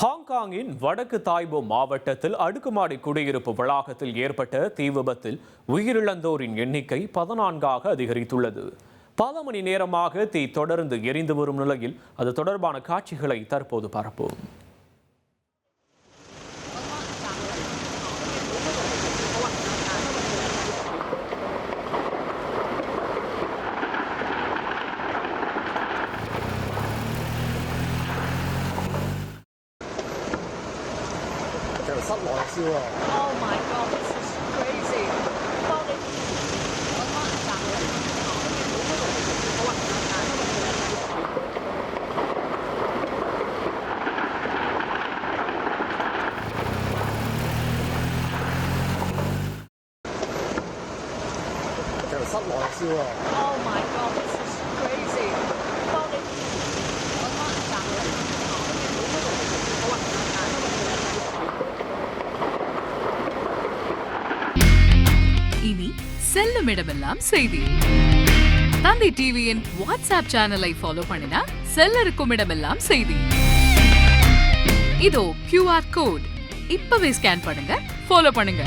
ஹாங்காங்கின் வடக்கு தாய்போ மாவட்டத்தில் அடுக்குமாடி குடியிருப்பு வளாகத்தில் ஏற்பட்ட தீ விபத்தில் உயிரிழந்தோரின் எண்ணிக்கை 14ஆக அதிகரித்துள்ளது. பல மணி நேரமாக தீ தொடர்ந்து எரிந்து வரும் நிலையில் அது தொடர்பான காட்சிகளை தற்போது பார்ப்போம். Oh my god, this is crazy. Oh my god, this is crazy. இனி செல்லும் இடமெல்லாம் செய்தி. தந்தி டிவியின் வாட்ஸ்அப் சேனலை ஃபாலோ பண்ணினா செல்ல இருக்கும் இடமெல்லாம் செய்தி. இதோ QR கோட் இப்பவே ஸ்கேன் பண்ணுங்க, ஃபாலோ பண்ணுங்க.